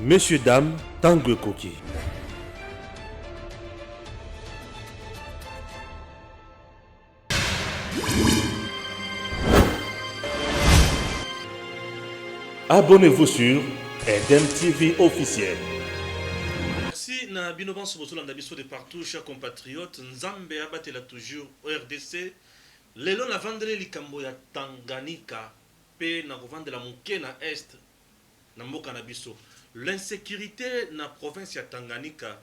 Messieurs, dames, Tanguy Koki. Abonnez-vous sur Eden TV officiel. Merci na binoban sobosolanda biso de partout, chers compatriotes. Nzambe abatela toujours au RDC. Lelo na vandele likambo ya Tanganyika pe na kovandela moke na est na mboka na biso. L'insécurité na province ya Tanganyika,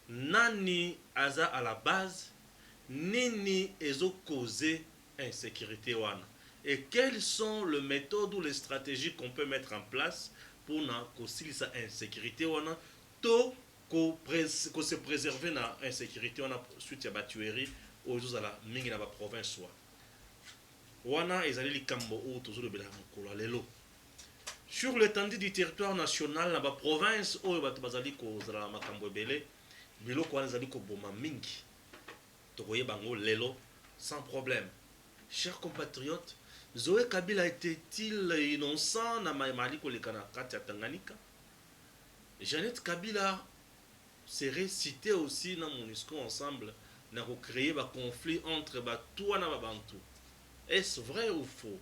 nani aza à la base, nini ezo causer insécurité wana, et quelles sont les méthodes ou les stratégies qu'on peut mettre en place pour na kosilisa insécurité wana to ko se préserver na insécurité wana suite ya batuerie ozozala mingi na ba province wana ezali likambo oyo tozolobela mokolo lelo sur l'étendue du territoire national na ba province oyo bato bazali kozala na makambo ebele biloko wana ezali koboma mingi tokoyeba yango lelo sans problème. Chers compatriotes, Zoé Kabila était-il innocent na maimali koleka na kati ya Tanganyika? Jeannette Kabila serait citée aussi dans MONUSCO ensemble na créer un conflit entre Batoua et Babantou. Est-ce vrai ou faux?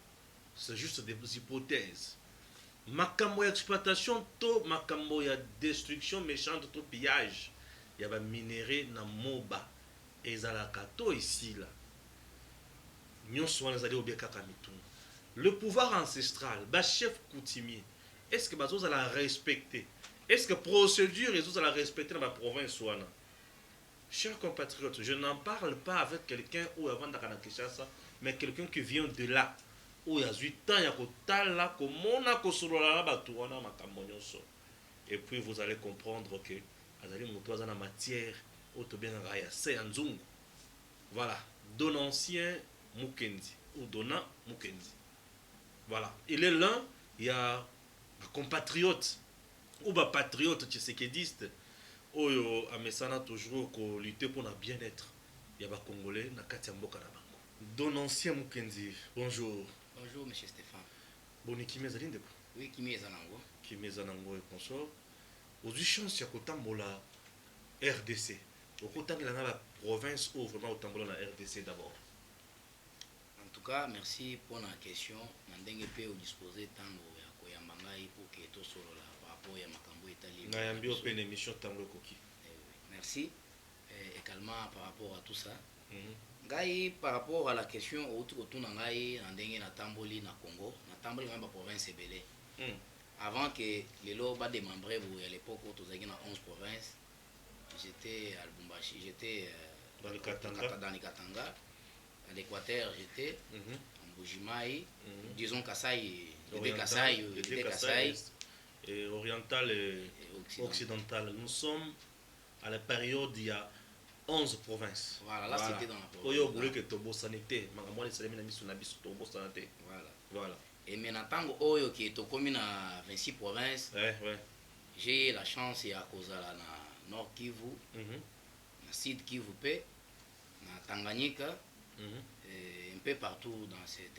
C'est juste des hypothèses. Makambo ya exploitation to makambo ya destruction méchante to pillage ya ba minerai na moba ezalaka to ici là. Le pouvoir ancestral, le chef coutumier, est-ce que vous allez respecter? Est-ce que la procédure vous allez respecter dans la province? Chers compatriotes, je n'en parle pas avec quelqu'un ou avant d'être Kinshasa, mais quelqu'un qui vient de là, où il y a 8 ans, il y a et puis vous allez comprendre que vous allez monter dans la matière, voilà, Donancien Mukendi ou Dona Mukendi. Voilà. Il est l'un, il y a un compatriote ou un patriote tshisekidiste oyo amesana toujours ko lutter pour le bien-être. Il y a des Congolais na kati ya mboka na bango. Donancien Mukendi, bonjour. Bonjour monsieur Stéphane. Boni kimeza linde ko? Oui, kimeza nango. Kimeza nango et consort. Aux chance ya kotambola RDC. Autant que la province ou vraiment autant que la RDC d'abord. En tout cas, merci pour la question. Nandenge pe au disposer tango ya koyamba ngai pour que to solo la par rapport à makambo itali. Ngayambi open émission tango koki. Merci. Également par rapport à tout ça. Ngai par rapport à la question autour na ngai nandenge na tamboli na Congo, na tamboli na province ebele. Avant que les loba démembrés à l'époque où tous na 11 provinces. J'étais à Lubumbashi, j'étais dans le Katanga, à l'Équateur, j'étais en Bujimaï, disons Kasaï, Kasaï, et oriental et occidental. Nous sommes à la période il y a 11 provinces. Voilà, là c'était dans la province. Voilà. Et maintenant, Oyo qui est au commune à 26 provinces, j'ai la chance et à cause à la Nord Kivu, na Sud Kivu, na Tanganyika, et un peu partout dans ces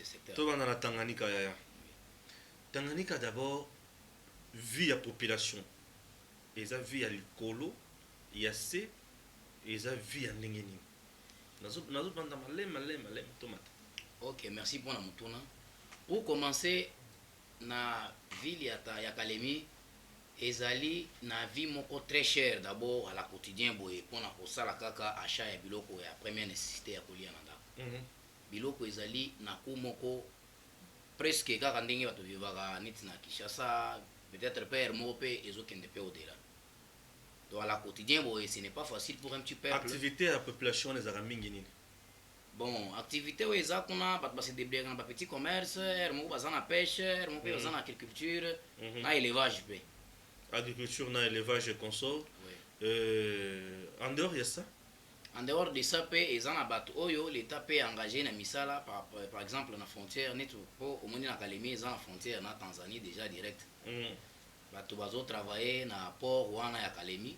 secteurs. Tout dans la Tanganyika, Tanganyika d'abord, vie à population. Ils ont vie à l'écolo, il y a C, ils ont vie à Ningeni. Ok, merci pour la moutona. Pour commencer, na ville ya Kalemi, ezali na vie moko très cher d'abord à la quotidien boye pona kosala kaka achat ya biloko ya première nécessité ya kolia na ndako. Biloko ezali na coût moko presque kaka ndenge bato vivaka niti na Kinshasa, peut-être père moko pe ezokende pe au-delà. Donc à la quotidien boye ce n'est pas facile pour un petit peuple. Activité à la population les aramingi nini? Bon, activité oyo eza kuna bato base débrouiller na ba petit commerce, moko baza na pêche, moko baza na agriculture, na élevage pe. Agriculture, na élevage et consort. Oui. En dehors il y a ça? En dehors de ça, ils ont l'État peut engagé na misala par exemple na frontière net pour au monde na Kalemi ils ont la frontière na Tanzanie déjà direct. Bato bazo travailler na port wana ya Kalemi.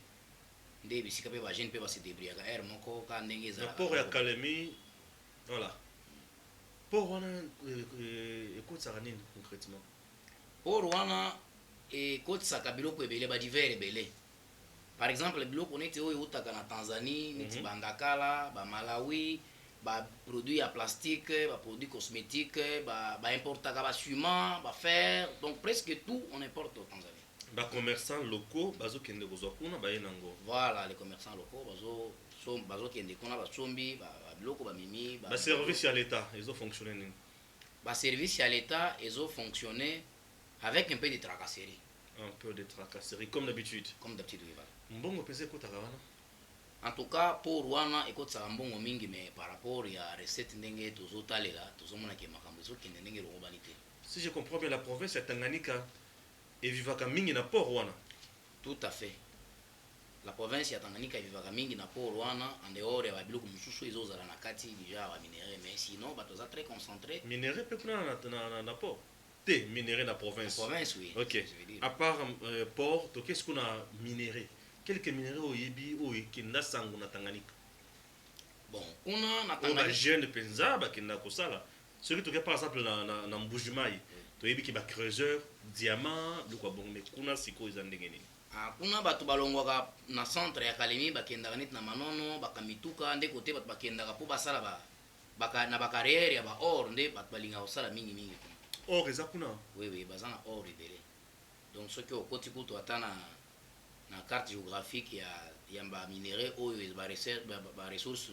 Nde bisika pe ba jeune pe ba se débrouiller ka moko ka ndenge za. Port ya Kalemi voilà. Port wana écoute ça nini concrètement? Port wana ekotisaka biloko ebele badiver ebele. Par exemple biloko neti oyo eutaka na Tanzanie neti bandakala bamalawi baproduit ya plastique baproduit cosmétique baimportaka basuma bafer, donc presque tout on importe au Tanzanie. Commerçants locaux bazokende kozwa kuna baye nango. Voilà, les commerçants locaux bazokende kuna basombi biloko bamimi Service à l'État ils ont fonctionné nini? Service à l'État ils ont fonctionné avec un peu de tracasserie. Un peu de tracasserie comme d'habitude. Comme d'habitude, oui, voilà. Mbongo pese kotaka wana? En tout cas pour wana ekotisaka mbongo mingi, mais par rapport ya recette ndenge tozotalela tozomona ke makambo ezokende ndenge elokobani te. Si je comprends bien, la province ya Tanganyika evivaka mingi na port wana. Tout à fait. La province ya Tanganyika evivaka mingi na port wana, en dehors ya babiloko mosusu ezozala na kati déjà ba minéraux, mais sinon bato za très concentré. Minéraux pe kuna na port. Te minéraux na province. La province, oui. Ok. À part port, to qu'est-ce qu'on a minéraux? Quelques minéraux oyebi oyi kinda sangu na Tanganyika. Bon, kuna na Tanganyika. On a jeune penza ba kinda kosala. Celui qui par exemple na Mbujimai, to yebi ki ba creuseur, diamant, lukwa bon mais kuna siko izandenge nini. Kuna bato balongwaka na centre ya Kalemi bakendaka neti na manono bakamituka nde kote bato bakendaka po basala na bacarrière ya ba or nde bato balingaka kosala mingi mingi. Or eza kuna? Oui, baza na or ebele. Donc soki okoti kutu ata na carte géographique ya ba minéraux oyo ba ressources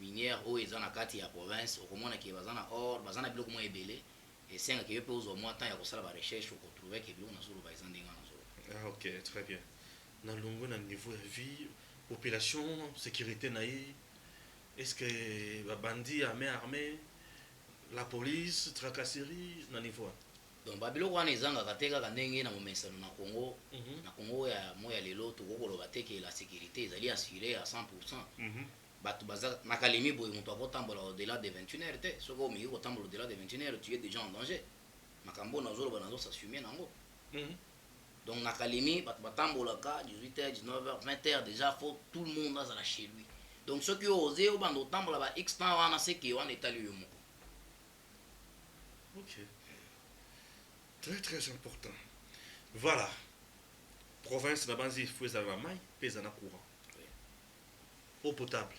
minières oyo eza na kati ya province, okomona ke baza na or, baza na biloko mwa ebele, esengaka yo mpe ozwa mwa temps ya kosala ba recherche okotrouve ke biloko nazoloba eza ndenge wana nazoloba. Ah, ok, très bien. Dans le niveau de vie, population, sécurité naïe, est-ce que les bandits armés, la police, tracasserie, dans le niveau? Donc babiloko wana ezangaka te kaka ndenge na momesano na Congo. Na Congo ya moya lelo tokokoloba te ke la sécurité ezali assurée à 100%. Bato baza na Kalemi boye moto akotambola au-delà de 21h te. Soki omeki kotambola au-delà de 21h, tu es déjà en danger. Makambo nazoloba nazo s'assumer nango. Donc na Kalemi bato batambolaka 18h, 19h, 20h déjà faut tout le monde azala chez lui. Donc soki osé obanda otambola ba X temps wana seki wana etali yo moko. Ok. Très très important. Voilà. Province na banzi foueza na mai, pesa na courant. Eau potable.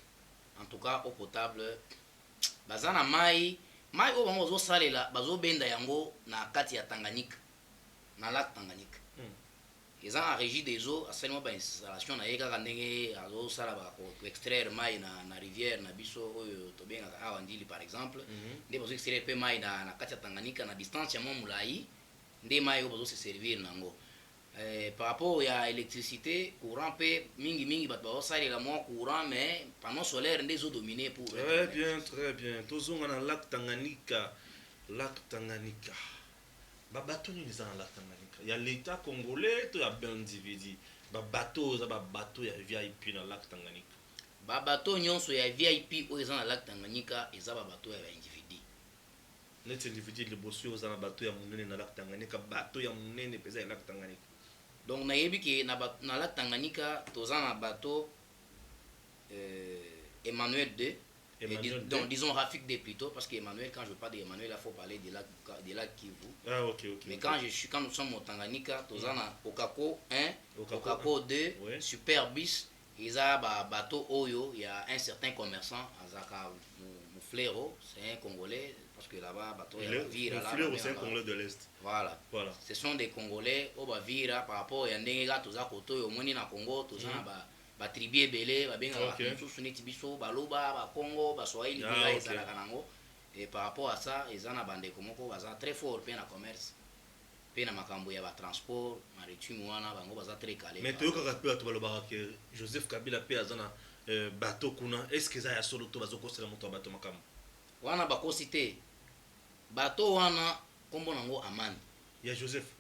En tout cas, eau potable baza na mai oyo bango bazosalela bazobenda yango na kati ya Tanganyika, na lac Tanganyika. Eza na régie des eaux asalima ba installation na ye kaka ndenge azosala extraire mai na rivière na biso oyo tobengaka awa Ndili par exemple. Nde bazo extraire pe mai na kati ya Tanganyika na distance ya mwa molai, nde mai oyo bazo se servir nango. Par rapport à l'électricité, courant pe mingi bato bazosalela mwa courant, mais panneau solaire nde ezodomine pour. Très bien, très bien. Tozonga na lac Tanganyika. Lac Tanganyika. Babato nini eza na lac Tanganyika? Ya l'état congolais to ya bandividi. Babato za babato ya VIP na lac Tanganyika. Babato nyonso ya VIP oyo eza na lac Tanganyika eza babato ya individu. Neti individu liboso oza na bato ya munene na lac Tanganyika, bato ya munene peza ya lac Tanganyika. Donc nayebi ke na lac Tanganyika toza na bateau Emmanuel 2. Donc disons Rafik 2 plutôt, parce qu'Emmanuel, quand je parle d'Emmanuel, il faut parler de lac Kivu. Ah ok. Mais quand nous sommes au Tanganyika, toza na Okako 1, Okako 2, ouais. Super Bis, ils ont un bateau Oyo, il y a un certain commerçant, Azaka Mouflero, c'est un Congolais, parce que là-bas, bateau il y a Vira. Mouflero, c'est un Congolais de l'Est. Voilà. Ce sont des Congolais, au Vira, par rapport à Yandega, Toza Koto, au moins na Congo, Toza ba tribu ebele babenga bamususu neti biso baloba ba Congo ba Swahili bila ezalaka nango, et par rapport à ça eza na bandeko moko baza très fort pe na commerce pe na makambo ya ba transport maritime wana bango baza très calé. Mais toyokaka pe bato balobaka ke Joseph Kabila pe aza na bateau kuna, est ce que eza ya solo to bazokosela moto ya bato makambo wana bakosi te? Bateau wana kombo nango Amani ya Joseph.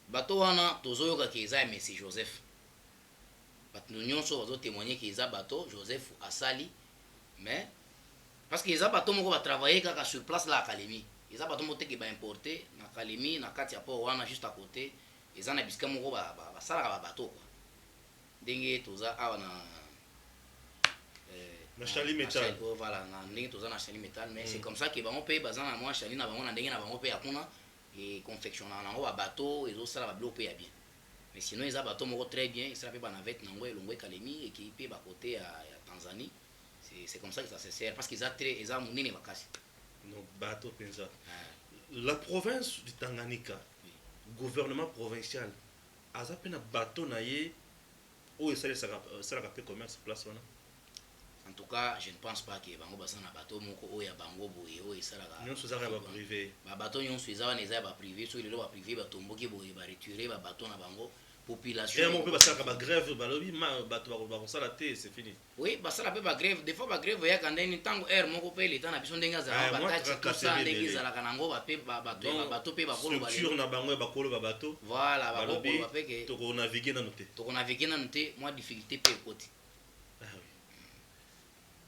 Bateau wana tozoyoka ke eza ya Messi Joseph. Bato nyonso bazo témoigner que eza bateau Joseph asali, mais parce que eza bateau moko ba travailler kaka sur place là à Kalemi. Eza bateau moko te ba importer na Kalemi na kati ya port wana juste à côté, eza na bisika moko ba sala ba bateau quoi. Ndenge toza awa na Chali Metal. Voilà, na ndenge toza na Chali Metal, mais c'est comme ça que bango pe baza na mwa Chali na bango na ndenge na bango pe akuna et confectionnant nango ba bateau et ça va bloquer bien. Mais sinon ils a bateau moko très bien, ça fait ba navette nango elongwe Kalemi et qui peut ba côté à Tanzanie. C'est comme ça que ça se sert parce qu'ils a très ils a munene bakasi. Non, bateau penza. La province du Tanganyika, gouvernement provincial, a zappé un bateau naïe où ça rappelle commerce place wana. En tout cas, je ne pense pas que bango basana bateau moko oya bango boye oyo ça la. Nous sommes ba privé. Ba bateau nyon suiza na za ba privé, so ile ba privé ba tomboki boye ba retirer ba bateau na bango population. Et mon peut passer ba grève ba lobi ma bateau ba ça la té c'est fini. Oui, ba ça la pe ba grève, des fois ba grève ya kanda ni tango air moko pe l'état na biso ndenga za ba kati tout ça ndenge za la kanango ba pe ba bateau pe ba kolo ba. Structure na bango ba kolo ba bateau. Voilà, ba kolo ba pe que to ko naviguer na noté. To ko naviguer na noté, moi difficulté pe côté.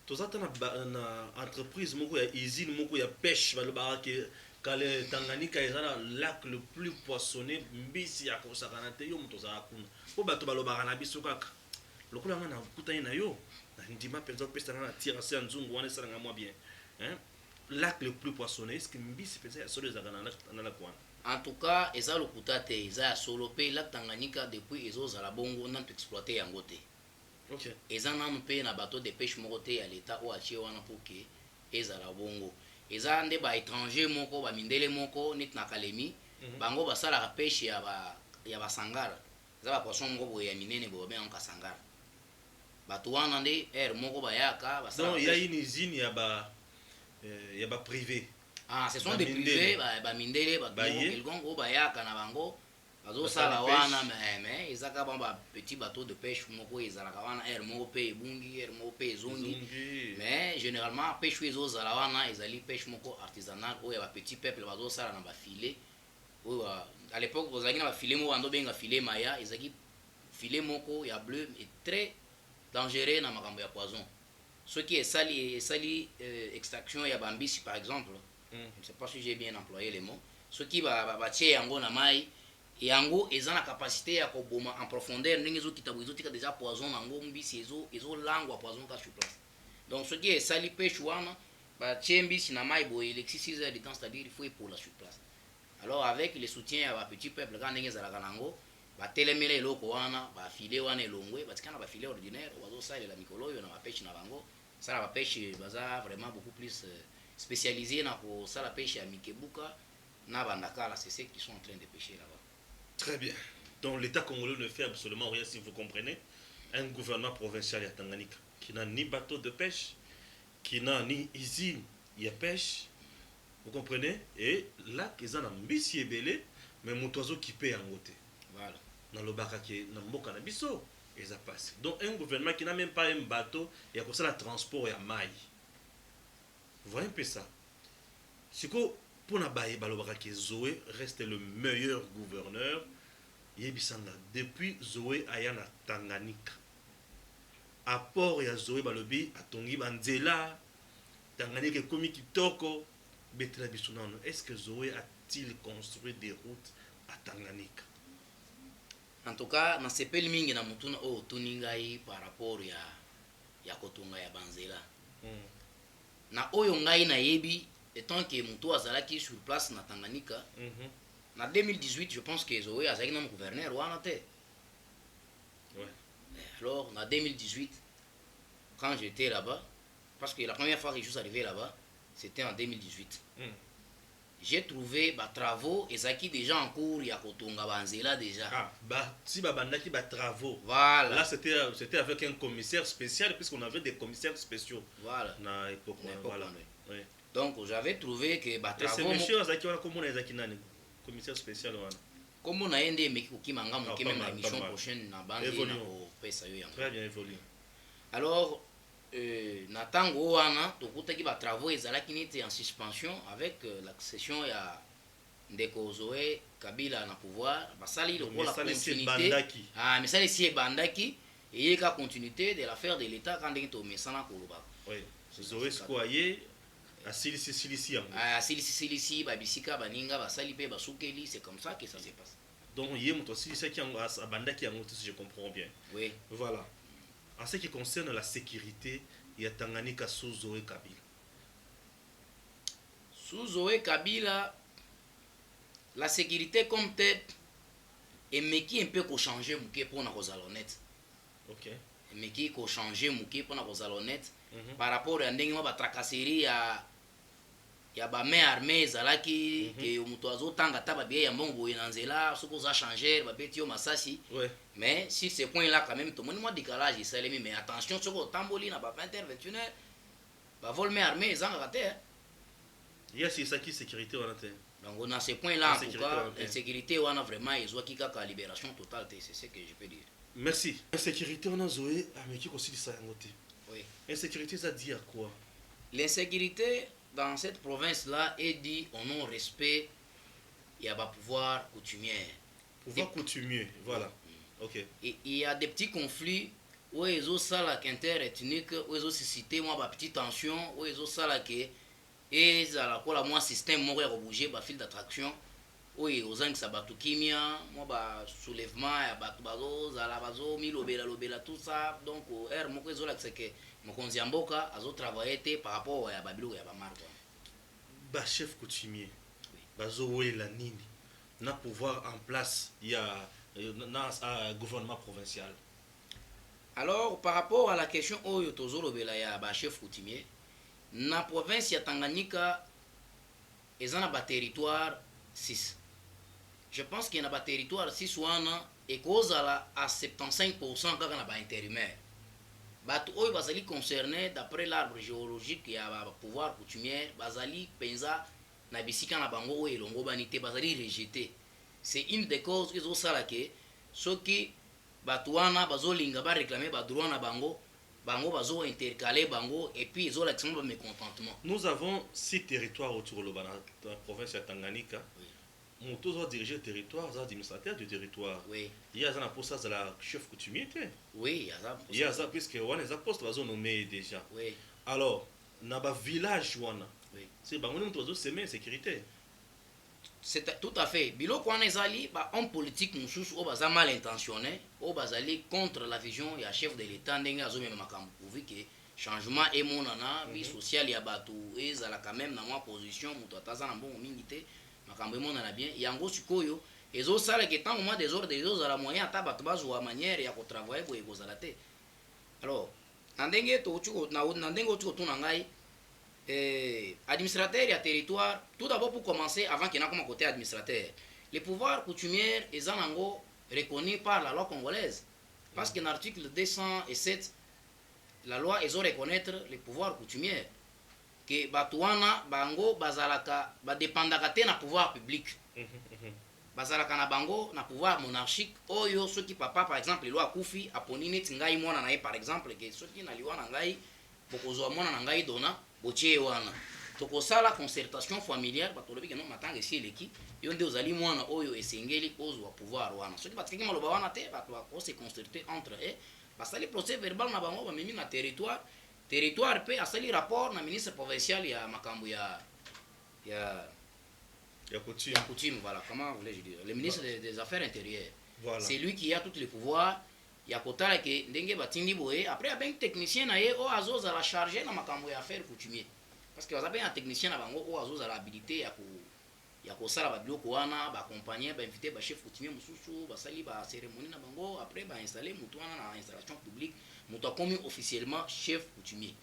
Tozata na entreprise moko ya usine moko ya pêche balobaka ke kale Tanganyika ezala lac le plus poissonné mbisi ya kosakana te yo moto ozala kuna po bato balobaka na biso kaka lokola nga na kutani na yo na ndima mpenza opesanga na tirase ya nzungu wana esalanga mwa bien lac le plus poissonné est ce que mbisi mpenza ya solo ezalaka na lac wana. En tout cas eza lokuta te eza ya solo pe lac Tanganyika depuis ezozala bongo nanto exploiter yango te. Okay. Eza nanu pe na bateau de pêche moko te ya l'état o achie wana pour que ezala bongo. Eza nde ba étranger moko ba mindele moko nit na Kalemi bango basala pêche ya ba sangara. Eza ba poisson moko boye ya minene boye ben ka sangara. Bato wana nde air moko bayaka basala. Donc il y a une usine ya ba privé. Ah, ce sont des privés ba mindele ba quelconque bayaka na bango. Bazo sala wana mais ezaka ba petit bateau de pêche moko ezalaka wana air moko pe ebungi air moko pe ezongi mais généralement pêche ezo zala wana ezali pêche moko artisanale oyo ba petit peuple bazo sala na ba filet oyo à l'époque ozalaki na ba filet moko bando benga filet maya ezaki filet moko ya bleu et très dangereux na makambo ya poison ce qui est sali extraction ya bambisi par exemple je ne sais pas si j'ai bien employé les mots ce qui ba tie yango na mai yango eza na capacité ya koboma en profondeur ndenge ezokita boye ezotika déjà poison nango mbisi ezolangwa poison ka sur place donc ce qui est sali pêche wana batie mbisi na mai boye elexi 6 heures de temps c'est-à-dire il faut epola sur place alors avec le soutien ya bapetit peuple ka ndenge ezalaka nango batelemela eloko wana bafile wana elongwe batika na bafile ordinaire bazosalela mikolo oyo na bapêche na bango sala bapêche baza vraiment beaucoup plus spécialisé na kosala pêche ya mikebuka na bandakala c'est ceux qui sont en train de pêcher là-bas. Très bien. Donc l'État congolais ne fait absolument rien, si vous comprenez. Un gouvernement provincial à Tanganyika qui n'a ni bateau de pêche, qui n'a ni usine de pêche. Vous comprenez? Et là, ils ont un mbisi belé, mais mon oiseau qui paye en côté. Voilà. Dans le bac qui est dans le cannabis, et ça passe. Donc un gouvernement qui n'a même pas un bateau, il y a comme ça le transport et à maille. Vous voyez un peu ça? C'est que pour Nabaye Balobara que Zoé reste le meilleur gouverneur. Yebisanga depuis Zoé ayana Tanganyika. Apport ya Zoé Balobi atongi banzela Tanganyika komi kitoko betela bisunano. Est-ce que Zoé a-t-il construit des routes à Tanganyika? En tout cas, na sepeli mingi na mutuna o tuningai par rapport ya kotonga ya banzela. Na oyo ngai na yebi étant que Moutou azalaki sur place na Tanganyika, en 2018, je pense que Zoé a un gouverneur ou en tête. Ouais. Alors, en 2018, quand j'étais là-bas, parce que la première fois que je suis arrivé là-bas, c'était en 2018. J'ai trouvé des travaux et ça qui déjà en cours, il y a Kotonga Banzela déjà. Ah, bah, si Babandaki bah travaux. Voilà. Là, c'était avec un commissaire spécial, puisqu'on avait des commissaires spéciaux. Voilà. Na époque, voilà. Oui. Donc, j'avais trouvé que bah travaux. Et c'est monsieur Azaki, comment on a Azaki Nani, commissaire spécial. Comme on a un des mecs qui m'a manqué même la mission prochaine na bande au pesa yo. Très bien évolué. Alors, na tango wana tokutaki ba travaux ezalaki neti en suspension avec l'accession ya ndeko Zoé Kabila na pouvoir basali le la continuité mais ça les bandaki et il y a continuité de l'affaire de l'état quand ndenge to mesana koloba. Oui, Zoé Skoye Silisi Silisi babisika baninga basali pe basukeli, c'est comme ça que ça se passe. Donc il y a moto Silisi qui a bandaki en si je comprends bien. Oui. Voilà. En ce qui concerne la sécurité, il y a Tanganyika sous Zoé Kabila. Sous Zoé Kabila, la sécurité comme telle emeki un peu changer muke pour na kozala honnête. OK. Emeki ko changer muke pour na kozala honnête par rapport à ndenge ba tracasserie ya ba main armée ezalaki ke muto azotanga ta ba bien ya mbongo boye na nzela soko za changer ba beti yo masasi. Ouais. Mais si ce point là quand même tout le monde décalage ça les mais attention soko tamboli na ba 20h 21h ba vol main armée ezanga raté. Il y a ça qui sécurité on a té. Donc on a ce point là en tout cas okay. L'insécurité on a vraiment besoin qui ka libération totale c'est ce que je peux dire. Merci. Insécurité on a zoé mais qui aussi ça ngoté. Oui. Insécurité ça dit à quoi? L'insécurité dans cette province là est dit au non-respect il y a pas pouvoir coutumier. Pouvoir coutumier, voilà. OK. Et il y a des petits conflits où ils ont ça la interethnique où ils ont suscité moi ba petite tension où ils ont ça la que et ça la quoi la moi système moi ya bouger ba fil d'attraction où ils ont ça batu kimia moi ba soulèvement ya batu bazo za la bazo mi lobela tout ça donc air moi ils ont là c'est que mokonzi mboka azo travailler par rapport à babilo ya ba marque Ba chef coutumier. Bazo wela nini na pouvoir en place il y a un gouvernement provincial. Alors par rapport à la question oyo tozolo bela ya ba chef coutumier na province ya Tanganyika ezana ba territoire 6. Je pense qu'il y a ba territoire 6 wana et kozala à 75% kaka na ba intérimaire. Batu oyo bazali concerné d'après l'arbre géologique ya ba pouvoir coutumier bazali penza na bisika na bango oyo elongo banité bazali rejeté. C'est une des causes qu'ils ont ça là que ceux qui batuana bazolinga ba réclamer ba droit na bango bazo intercaler bango et puis ils ont l'accent de mécontentement. Nous avons 6 territoires autour de la province de Tanganyika. Oui. Nous tous diriger le territoire, les administrateurs du territoire. Oui. Il y a un poste de la chef coutumier. Oui, il y a ça. Il y a ça puisque on les postes sont nommés déjà. Oui. Alors, dans le village wana. Oui. C'est bango nous tous semer sécurité. C'est tout à fait. Bilo kwa nezali ba homme politique mususu o baza mal intentionné, o bazali contre la vision ya chef de l'état ndenge azomema makambo pour que changement et monana vie sociale ya batu ezala quand même na moi position muto ataza na mbongo mingi te makambo monana bien yango sikoyo ezo sala que tant moment des ordres ezo la moyen ata batu bazwa manière ya ko travailler boye kozala te. Alors ndenge to chuko na ndenge chuko tuna ngai administrateur et territoire, tout d'abord pour commencer, avant qu'il y ait un côté administrateur, les pouvoirs coutumiers sont reconnus par la loi congolaise. Parce qu'en article 207, la loi ils ont reconnaître les pouvoirs coutumiers. Que Batouana, Bango, Bazalaka, dépendaka te na pouvoir public. Bazalaka na Bango, na pouvoir monarchique. Oyo, ceux qui papa, par exemple, les lois Koufi, Aponine, Tingai, Mwana, par exemple, que ceux qui na liwa nangai, Bokozo, Mwana, nangai, Dona, botie wana tokosala concertation familiale batolobi ke no matanga esi eleki yo nde ozali mwana oyo esengeli ozwa pouvoir wana soki batikaki maloba wana te bato bakose concerter entre eux basali procès verbal na bango bamemi na territoire pe asali rapport na ministre provincial ya makambo ya coutume voilà comment voulais-je dire le ministre des affaires intérieures voilà. C'est lui qui a tous les pouvoirs ya kotala ke ndenge batindi boye après a ben technicien na ye o azoza la charger na makambo ya affaire coutumier parce que bazabe un technicien na bango o azoza la habilité ya ko sala ba biloko wana ba accompagner ba inviter ba chef coutumier mususu ba sali ba cérémonie na bango après ba installer mutu wana na installation publique mutu akomi officiellement chef coutumier.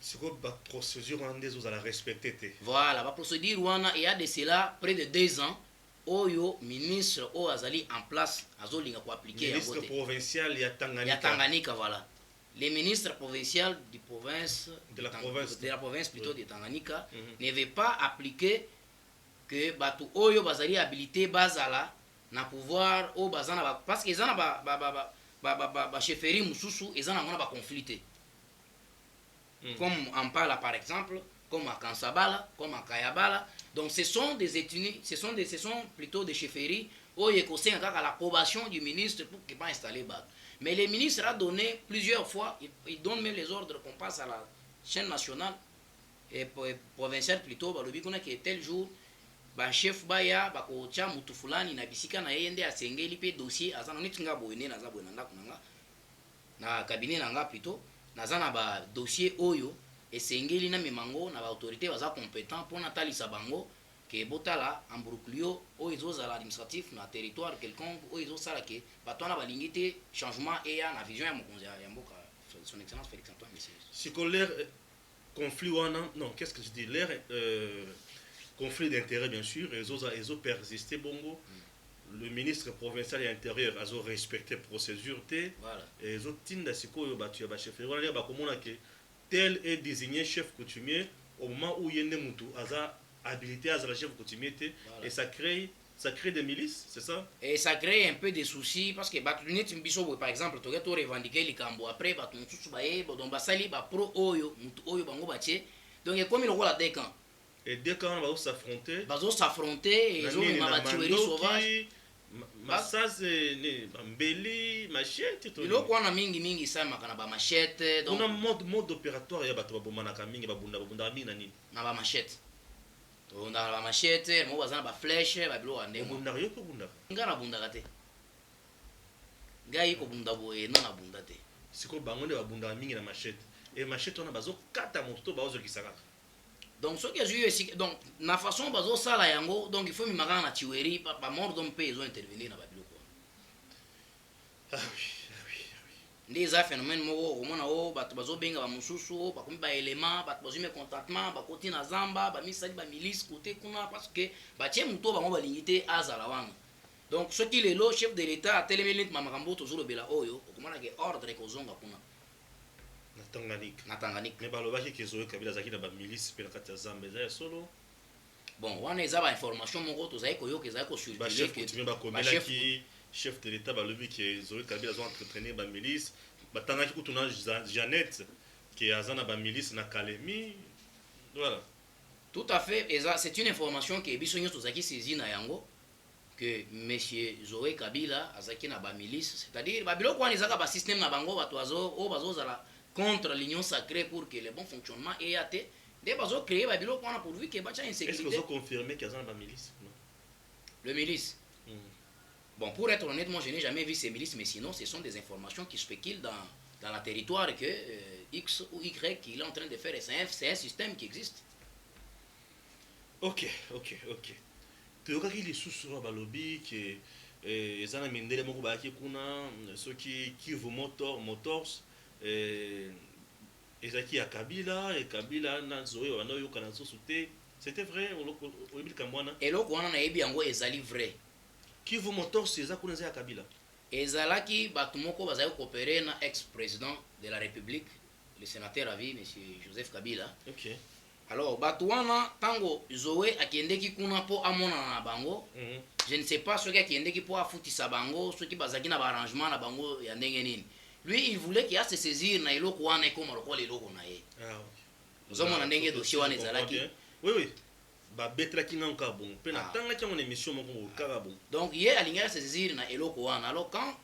C'est quoi la procédure wana ndezo la respecter te? Voilà, la procédure wana il y a de cela près de 2 ans. Oyo ministre o azali en place azolinga ko appliquer ya ministre provincial ya Tanganyika voilà les ministres provinciaux de la province plutôt de Tanganyika ne veut pas appliquer que batu oyo bazali habilité bazala na pouvoir o bazana parce que ezana ba chefferie mususu ezana mona ba conflit comme en parle par exemple comme à Kansabala, comme à Kayabala. Donc ce sont des ethnies, ce sont plutôt des chefferies où il y a l'approbation du ministre pour qu'il puisse installer BAD. Mais le ministre a donné plusieurs fois, il donne même les ordres qu'on passe à la chaîne nationale et provinciale plutôt, que tel jour, ba chef baya ba ko cha mutu fulani na bisika na yende asengeli pe dossier azana nitinga boyene na za boyena kunanga na cabinet nanga plutôt na za na ba dossier oyo esengeli na mimango na ba autorité baza compétent pour natalisa bango que botala en Bruclio o ezozala administratif na territoire quelconque o ezosala ke bato wana balingi te changement eya na vision ya mokonzi ya mboka son excellence Félix Antoine Tshisekedi. siko l'air conflit wana non qu'est-ce que je dis l'air conflit d'intérêt bien sûr ezo persister bongo le ministre provincial et intérieur a respecté procédure T Voilà. et ezo tinda sikoyo bato ya bachefferie wana bakomona ke tel est désigné chef coutumier au moment où yende mutu aza habilité à la chef coutumier T Voilà. et ça crée des milices, c'est ça? Et ça crée un peu de soucis parce que bato neti mbiso par exemple to geto revendiquer likambo après bato mususu baye donc basali ba pro oyo mutu oyo bango batie donc et comme il roule des camps Et dès qu'on va s'affronter, bazo s'affronter et ils ont ma tuerie sauvage Masase ne mbeli machete to iloko wana mingi sana makana ba machete donc on a mode opératoire ya bato babomana mingi babunda mingi na nini na ba machete to na ba machete mo bazana ba flèche ba bilo ande mo bunda yo ko bunda ngana bunda kate ngai ko bunda boye na bunda te siko bango ne babunda mingi na machete et machete on a bazo kata moto bazo kisaka donc ce que je donc na façon bazo sala yango donc il faut mi magana na tuerie pa mort donc pe ils ont intervenir na ba biloko ah oui ndeza phénomène moko omona o bato bazo benga ba mususu ba komi ba élément bato bazo me contactement ba koti na zamba ba misali ba milice côté kuna parce que ba tie muto ba mo ba lingité azala wana donc ce qui est le chef de l'état a télémelit mamakambo toujours le bela oyo okomona ke ordre ko zonga kuna na Tanganyika mais balobaki ke Zoé Kabila zaki na ba milice pe na kati ya Zambie za solo bon wana eza ba information moko tozali koyoka ezali ko ba circuler chef coutumier ba komela ki chef de l'état balobi ke Zoé Kabila zo entretenir ba milice batangaki kutuna Jeannette qui azana ba milice na Kalemi voilà tout à fait c'est une information que biso nyonso tozaki saisi na yango que monsieur Zoé Kabila azaki na ba milice c'est-à-dire ba biloko wana ezaka ba système na bango bato bazo zala contre l'union sacrée pour que le bon fonctionnement ait été des bazo créer ba biloko wana pourvu que bacha insécurité. Est-ce que vous confirmez qu'il y a ba milice non? Le milice bon pour être honnête moi je n'ai jamais vu ces milices mais sinon ce sont des informations qui spéculent dans la territoire que X ou Y qu'il est en train de faire c'est un système qui existe. Ok toyokaki lisusu oyo balobi ke eza na mindele moko bayaki kuna soki Kivu Motors ezalaki ya Kabila et Kabila na Zoé wana oyokana lisusu te c'était vrai oyebi likambo wana eloko wana nayebi yango ezali vrai Kivu Motors eza kuna eza ya Kabila ezalaki bato moko bazali coopérer na ex-président de la République le sénateur à vie monsieur Joseph Kabila. ok alors bato wana tango Zoé akendeki kuna po amona na bango je ne sais pas soki akendeki po afutisa bango soki bazalaki na baarrangement na bango ya ndenge nini lui il voulait qu'il a se saisir na eloko wana ekoma lokola eloko na ye ozomona ndenge dossier wana ezalaki oui babetelaki ngango kaka bongo mpe natangaki yango na émission moko kaka bongo donc ye alingaki se saisir na eloko wana alors quand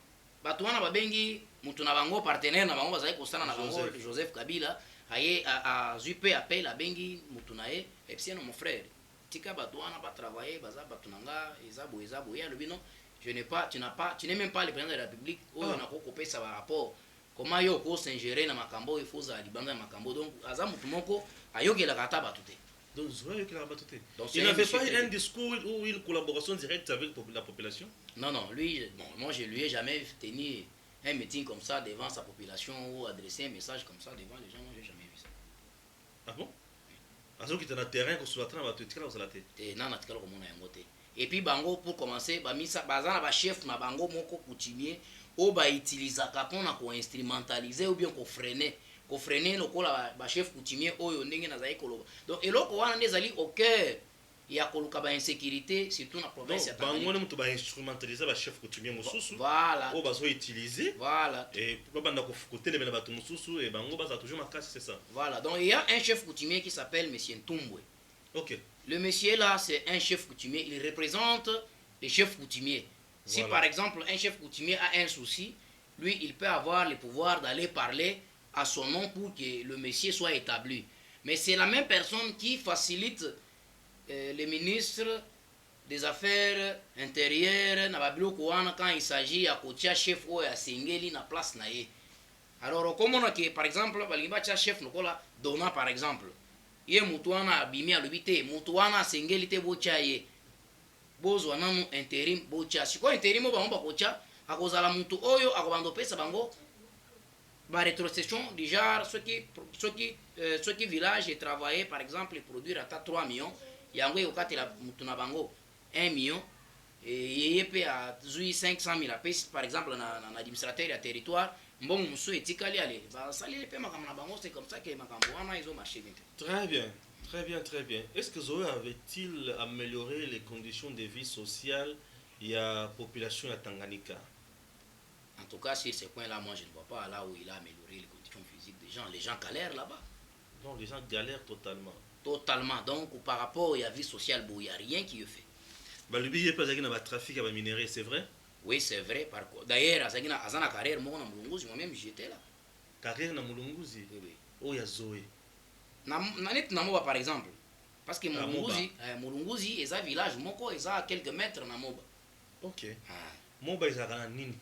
bato wana babengi mutu na bango partenaire na bango bazali kosala na bango Joseph Kabila aye azwi mpe appel abengi mutu na ye epsien mon frère tika bato wana batravailler baza bato na nga eza boye alobi non tu n'es même pas le président de la République oyo nakokopesa ba rapport comment yo ko s'ingérer na makambo il faut za libanda makambo donc aza mutu moko ayokelaka ata bato te. Donc Zoé il n'avait pas un discours ou une collaboration directe avec la population? Non, lui, bon, moi je lui ai jamais tenu un meeting comme ça devant sa population ou adresser un message comme ça devant les gens, moi j'ai jamais vu ça. Ah bon? Parce que tu es dans le terrain, que tu vas te la tête. Et puis bango pour commencer, bamisa bazana ba chef na bango moko coutumier o ba utilisaka pona ko instrumentaliser ou bien ko freiner lokola ba chef coutumier oyo ndenge nazali koloba. Donc eloko wana ndezali au cœur ya koluka ba insécurité surtout na province ya Tanganyika. Bango mutu ba instrumentaliser ba chef coutumier mosusu. Voilà. O bazo utiliser. Voilà. Et banda ko fukote le bato mosusu et bango baza toujours makasi c'est ça. Voilà. Donc il y a un chef coutumier qui s'appelle monsieur Ntumbwe. OK. Le monsieur là c'est un chef coutumier, il représente les chefs coutumiers. Si par exemple un chef coutumier a un souci, lui il peut avoir le pouvoir d'aller parler à son nom pour que le monsieur soit établi. Mais c'est la même personne qui facilite les ministres des affaires intérieures quand il s'agit à kotia chef ou à singeli na place nae. Alors comme on a que par exemple chef nokola dona par exemple, ye mutu wana abimi alobi te mutu wana asengeli te botya ye bozwa nanu intérim botya sikoyo intérim oyo bango bakotya akozala mutu oyo akobanda opesa bango barétrocession du genre soki village etravaille par exemple produire ata 3 millions yango ekokatela mutu na bango 1 million yeye mpe azwi 500 000 apesi par exemple na administrateur ya territoire mbongo mosusu etikali ale basaleli mpe makambo na bango. C'est comme ça que makambo wana ezomarche bien te. Très bien, très bien, très bien. Est-ce que Zoé avait-il amélioré les conditions de vie sociale et la population à Tanganyika? En tout cas, sur ce point-là, moi je ne vois pas là où il a amélioré les conditions physiques des gens. Les gens galèrent là-bas. Non, les gens galèrent totalement. Totalement. Donc par rapport à la vie sociale, il n'y a rien qui est fait. Bah, lui, il n'y a pas de trafic à minerais, c'est vrai? Oui, c'est vrai. D'ailleurs, à la carrière, moi-même j'étais là. Carrière na Mulunguzi? Oui, oui. Oh, il y a Zoé. Namoba par exemple. Parce que Mulunguzi, c'est un village, Moko, c'est à quelques mètres na Moba. Ok. Moba, ils ont nini?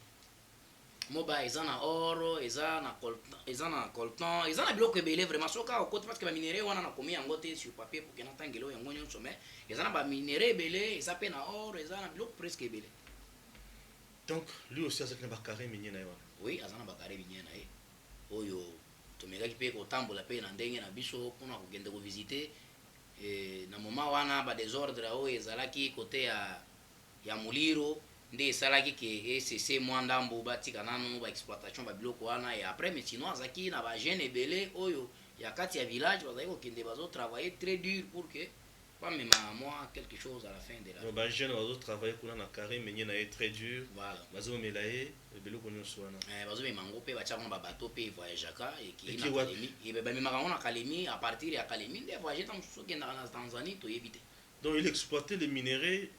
Moba, ils ont or, ils ont coltan, ils ont bloc belé vraiment. Soka au côté parce que les minéraux on a commis en côté sur papier pour que n'atteindre l'eau et en sommet. Ils ont des minéraux belé, ils appellent or, ils ont bloc presque belé. Donc, lui aussi, il a un carré mignon. Oui, il a un carré mignon. Oyo, tomekaki pe kotambola pe na ndenge na biso mpona kokende kovisite na moment wana badésordre oyo ezalaki kote ya moliro nde esalaki ke ecc mwa ndambo batika nano baexploitation babiloko wana e après mais sinon azalaki na bajeune ebele oyo ya kati ya village bazalaki kokende bazotravailler très dur pour que bamema mwa quelque chose à la fin de la bajeune bazotravaille kuna na carré menye na ye très dur. Voilà. Bazomela ye biloko nyonso wana bazomema yango mpe batyaka na babato mpe evoyageaka ekei na Kalemi bamemaka yango na Kalemi à partir ya Kalemi nde voyage ntango mosusu okendaka na Tanzanie toyebi te. Donc il exploitait les minéraux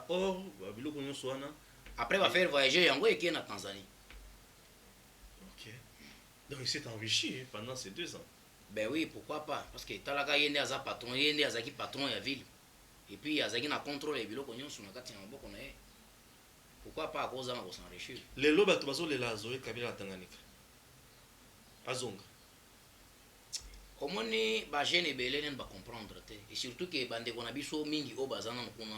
or biloko nyonso wana après bafaire voyager yango ekei na Tanzanie. Ok. Donc il s'est enrichi pendant ces 2 ans. Ben oui, pourquoi pas, parce que talaka yende aza patron, yende azaki patron ya ville et puis azaki na contrôle ya biloko nyonso na kati ya maboko na ye. Pourquoi pas akoza na kosenrichir. Lelo bato bazolela Zoé Kabila na Tanganyika azonga omoni bajeune ebele nene bacomprendre te et surtout que bandeko na biso mingi oyo baza nano kuna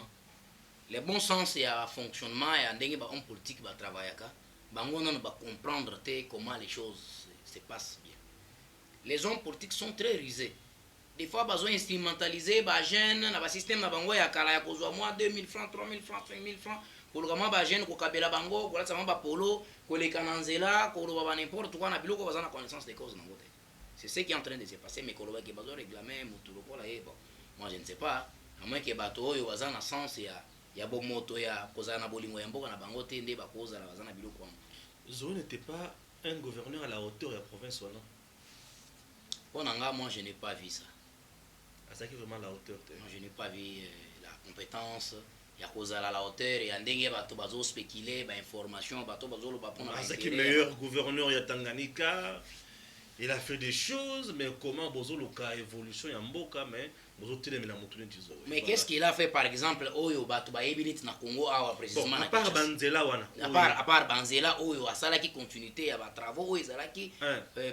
le bon sens ya fonctionnement ya ndenge bahomme politique batravaillaka bango nano bacomprendre te comment les choses se passent bien. Les hommes politiques sont très rusés. Des fois, ils ont instrumentalisé les jeunes dans le système de bango ya kala ya kozwa moi 2000 francs, 3000 francs, 5000 francs pour le gamin ba jeune ko kabela bango ko latsa ba polo ko le kananzela ko lo ba n'importe quoi na biloko bazana connaissance des causes nango te. C'est ce qui est en train de se passer mais ko lo ba ke bazo réclamer mutu lokola ye bon. Moi je ne sais pas à moins que bato oyo bazana sens ya bomoto ya kozana na bolingo ya mboka na bango te nde ba kozala bazana biloko wana. Zoé n'était pas un gouverneur à la hauteur de la province wana. Moi je n'ai pas vu ça. C'est vraiment la hauteur. Moi je n'ai pas vu la compétence. Il y a cause à la hauteur. Il y a des gens qui spéculer, des informations, c'est le meilleur gouverneur de Tanganyika. Il a fait des choses, mais comment Bozolo a évolution en Mboka, mais mais qu'est-ce qu'il a fait par exemple Oyo Batuba Ebilit na Congo précisément à part Banzela wana. À part Banzela Oyo a ça qui continuité à travaux Oyo qui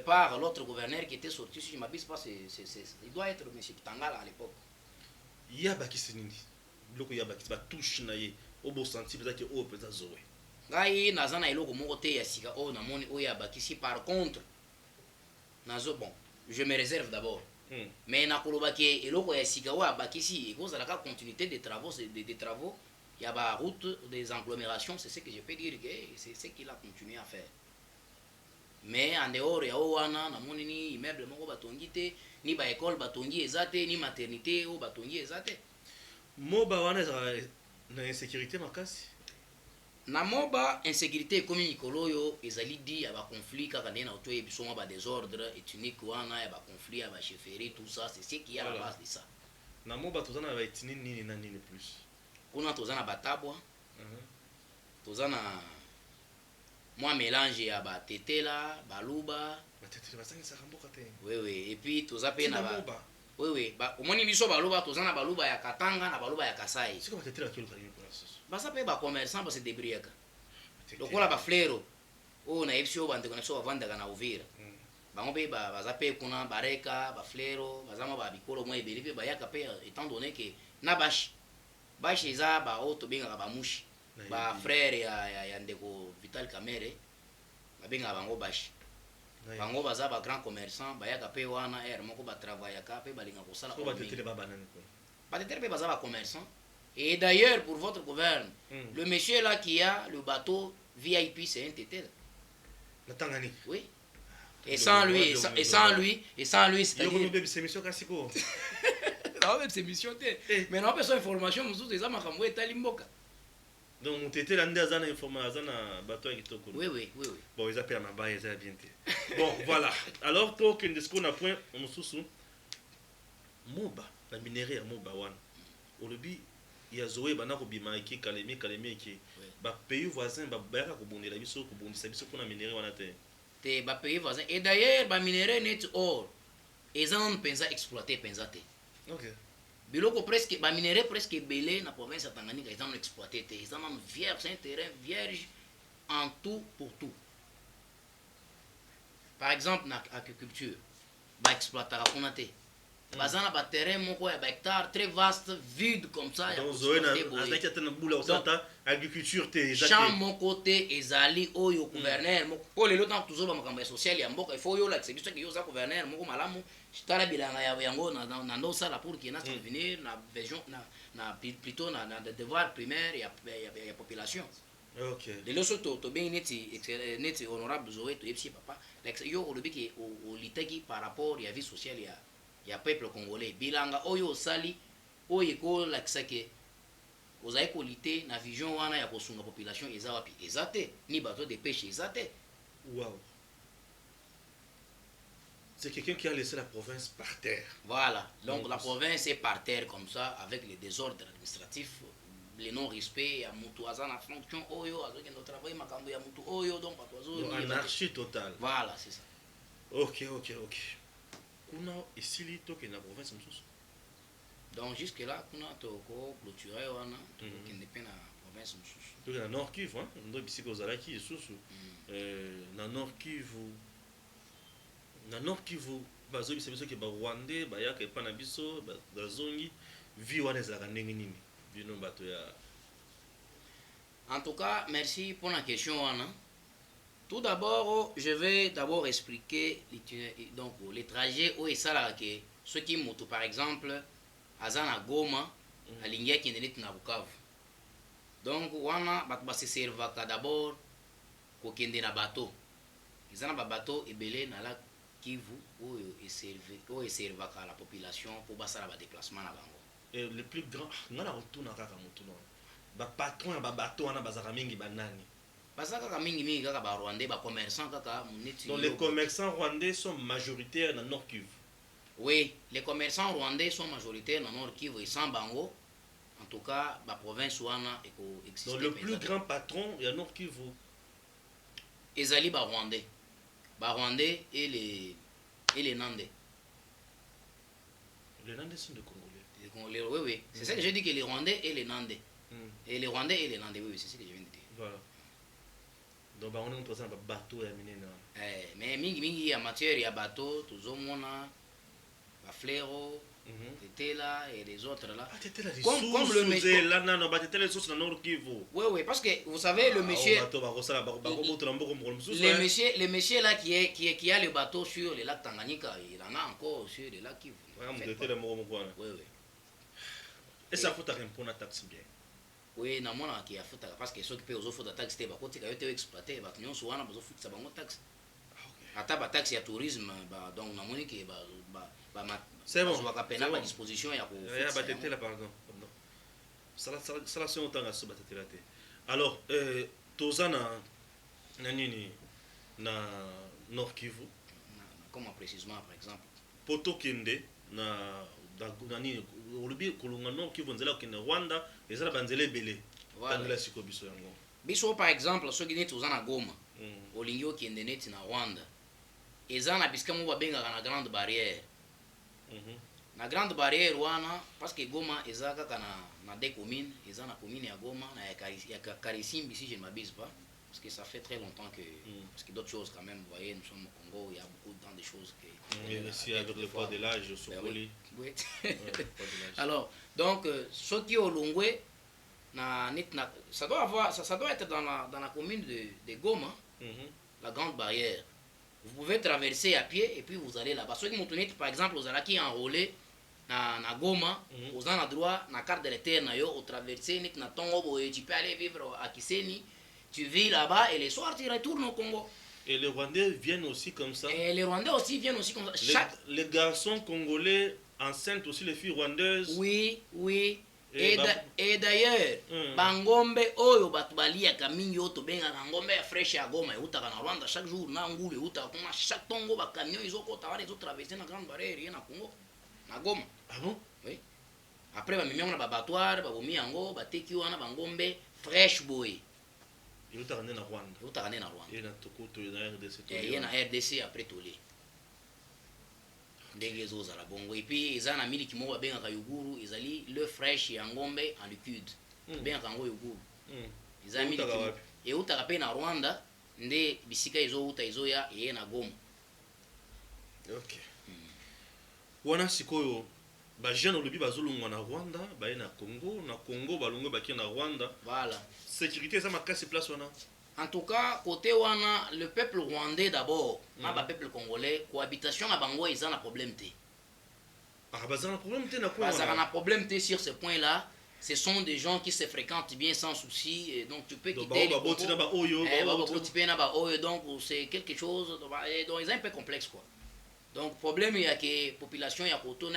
par l'autre gouverneur qui était sorti si je m'abuse pas il doit être monsieur Tangala à l'époque. Il y a bakisi nini. Loko ya bakisi ba touche na ye obo sensible que o peza Zoé. Ngai nazana eloko moko te ya sika o na moni oyo bakisi par contre nazo bon je me réserve d'abord. Mais na kolobaki eloko ya sika wa bakisi eko zalaka continuité des travaux des travaux il y a ba route des agglomérations c'est ce que je peux dire que c'est ce qu'il a continué à faire. Mais en dehors ya wana na moni ni immeuble moko batongi te ni ba école batongi ezate ni maternité o batongi ezate. Moba wana na insécurité makasi. Na moba insécurité comme mikolo yo ezali di ya ba conflit kaka na auto et biso ba désordre ethnique wana ya ba conflit ya ba chefferie tout ça c'est ce qui est à la base de ça. Na moba tozana ba ethnie nini na nini plus. Kuna tozana batabwa. Tozana moi mélange ya ba tetela, baluba, ba tetela basangi sa mboka te. Oui et puis toza pe na ba. Oui ba omoni biso baluba tozana baluba ya Katanga na baluba ya Kasai. C'est comme tetela ki lokali pour ça. Basa pe ba commerçant ba se débrouiller. Lokola ba flero o na epsio bande kona so bavanda kana Uvira. bango mpe baza mpe kuna bareka baflero baza mwa babikolo mwa ebele mpe bayaka mpe étant donné ke na bashi eza baoyo tobengaka bamushi bafrère ya ndeko Vital Kamerhe babengaka bango bashi bango baza bagrand commerçant bayaka mpe wana ere moko batravaillaka mpe balinga kosala batetere mpe baza bacommerçant. Et d'ailleurs pour votre gouverne le monsieur là qui a le bateau VIP c'est un tétel. Oui. Et sans lui, c'est-à-dire... Non, même c'est mission. Mais non, personne information, nous sommes des hommes à Limboka. Donc, on était là, on a une information, bateau qui est oui. Bon, ils appellent ma baille, ils ont bien. Bon, voilà. Alors, toi, qu'on a point, on se souvient. Moba, la minerie à Moba, au début, il y a Zoé, Banako Bimaiki, Kalemi, qui pays voisin, Baka, Kobondi, la biso, Kobondi, sa biso, qu'on a minerie, on a été. Te ba pays voisin. Et d'ailleurs, ba minerai net or. Ils ont pensé exploiter pensate. OK. Biloko presque ba minerai presque belé na province de Tanganyika, ils ont exploité. Ils ont vierge, c'est un terrain vierge en tout pour tout. Par exemple, na agriculture, ba exploiter on a té. Bazana ba terrain moko ya ba hectare très vaste, vide comme ça. Donc Zoé na avec un boula au centre agriculture té champ mon côté ezali oyo gouverneur moko po lelo tant toujours ba makambo social ya mboka il faut yo la c'est biso que yo za gouverneur moko malamu tala bilanga ya yango na ndo sala pour qu'il na venir na vision na plutôt na devoir primaire ya population. OK. Lelo soto to bien neti honorable Zoé to epsi papa yo o lobiki o litaki par rapport ya vie sociale ya peuple congolais bilanga oyo sali oyo ko la kisake ozayi kolite na vision wana ya kosunga population eza wapi eza te ni bateau de pêche eza te. Waouh, c'est quelqu'un qui a laissé la province par terre. Voilà, donc la province est par terre comme ça avec les désordres administratifs, le non respect ya mutu aza na fonction oyo azokende travailler makambo ya mutu oyo donc bato anarchie totale. Voilà, c'est ça. OK. Kuna isili toke na province msusu. Donc jusque là kuna toko clôturer wana tokende pe na province msusu. Donc na Nord Kivu hein, ndo bisiko zalaki isusu. Na Nord Kivu. Na Nord Kivu bazo biso ke ba Rwandais ba yaka pa na biso ba zongi vi wana za ndenge nini. Bino bato ya. En tout cas, merci pour la question wana. Tout d'abord, je vais d'abord expliquer donc les trajets où est ça que ceux qui montent par exemple Azana Goma, à Lingia qui est na Bukavu. Donc wana bat se servaka d'abord ko kende na bateau. Izana ba bateau ebele na la Kivu où est servaka la population pour basala ba déplacement na bango. Et le plus grand ngana retourna kaka mutu non. Ba patron ya ba bateau wana bazaka mingi banani. Kaka mingi kaka ba Rwandais ba commerçants kaka muneti. Donc les commerçants rwandais sont majoritaires dans Nord Kivu. Oui, les commerçants rwandais sont majoritaires dans Nord Kivu et sans bango. En tout cas, la province wana eko existe. Donc le plus grand patron il y a Nord Kivu. Ezali ba Rwandais et les Nandais. Les Nandais sont des Congolais. Les Congolais, oui. C'est ça que je dis que les Rwandais et les Nandais. Et les Rwandais et les Nandais, oui, c'est ce que je viens de dire. Voilà. Donc on est en bateau ya minena. Mais mingi en matière ya bateau, tozomona ba Flero, Tetela et les autres là. Comme le monsieur là non Tetela les sources dans Nord Kivu. Oui, parce que vous savez le monsieur le monsieur là qui a le bateau sur le lac Tanganyika, il en a encore sur le lac Kivu. Oui. Et ça faut répondre à taxe bien. Oui, na mona ki afuta parce que ceux qui paient aux offres de taxes te bakoti ka yote exploiter ba tunyo so wana bazo futa bango taxe. Ata ba taxe ya tourisme ba donc na moni ki c'est bon. Ba pena ba disposition ya ko. Ya ba tete là pardon. Ça c'est autant à ce ba tete là. Alors tozana na nini na Nord Kivu. Comment précisément par exemple? Poto kende na nani olubi kolunga Nord Kivu nzela kende Rwanda ezala banzela ebele. Tandela siko biso yango. Biso par exemple soki neti ozana Goma. Olingi okende neti na Rwanda. Ezana bisika mo babengaka na grande barrière. Na grande barrière wana parce que Goma ezaka kana na deux communes, ezana commune ya Goma na ya Karisimbi si je ne m'abuse pas. parce que ça fait très longtemps que... Parce que d'autres choses quand même, vous voyez, nous sommes au Congo, il y a beaucoup dans des choses que... Et ici, avec le poids de l'âge, sur Ben Poli. oui. Ouais, le poids de l'âge. Alors, donc, ce qui est au Longwe, ça doit être dans la commune de Goma, la Grande Barrière. Vous pouvez traverser à pied et puis vous allez là-bas. Ceux qui m'ont tenu, par exemple, vous allez qui enrôlé na Goma, vous en droit, na carte de l'éternel, vous traversez, tu peux aller vivre à Kiseni, tu vis là-bas et les soirs tu retournes au Congo. Et les Rwandais viennent aussi comme ça. Et les Rwandais aussi viennent aussi comme ça. Les garçons congolais enceintes aussi les filles rwandaises. Oui, oui. Et d'ailleurs, bangombe oyo batu baliaka mingi oyo tobengaka ngombe ya fresh ya Goma eutaka na Rwanda chaque jour na ngulu eutaka kuna chaque tongo bakamion ezokota wana ezotraverse na grande barrière ye na Congo na Goma. Ah bon? Oui. Après bamemi yango na babatoire babomi yango bateki wana bangombe fresh boy eutaka nde na Rwanda. eutaka nde na Rwanda. Ye na tokoto na RDC to. Ye na RDC après toli. Ndenge ezozala bongo et puis eza na miliki moko babengaka yoguru ezali le fresh ya ngombe en liquide babengaka yango yoguru eza miliki eutaka mpe na Rwanda nde bisika ezouta ezoya eye na Goma. Ok. Wana sikoyo bajeune olobi bazolongwa na Rwanda baye na Congo balongwe bakie na Rwanda. Voilà. Sécurité eza makasi place wana. En tout cas, côté wana, le peuple rwandais d'abord, le peuple congolais, cohabitation na bango, ils ont un problème. Ah, bah, un problème, t'es na quoi? Ils ont un problème sur ce point-là. Ce sont des gens qui se fréquentent bien sans souci. Et donc, tu peux quitter le Congo. Donc, c'est quelque chose. Donc, ils ont un peu complexe, quoi. Donc, problème, il y a que la population, il y a Koto,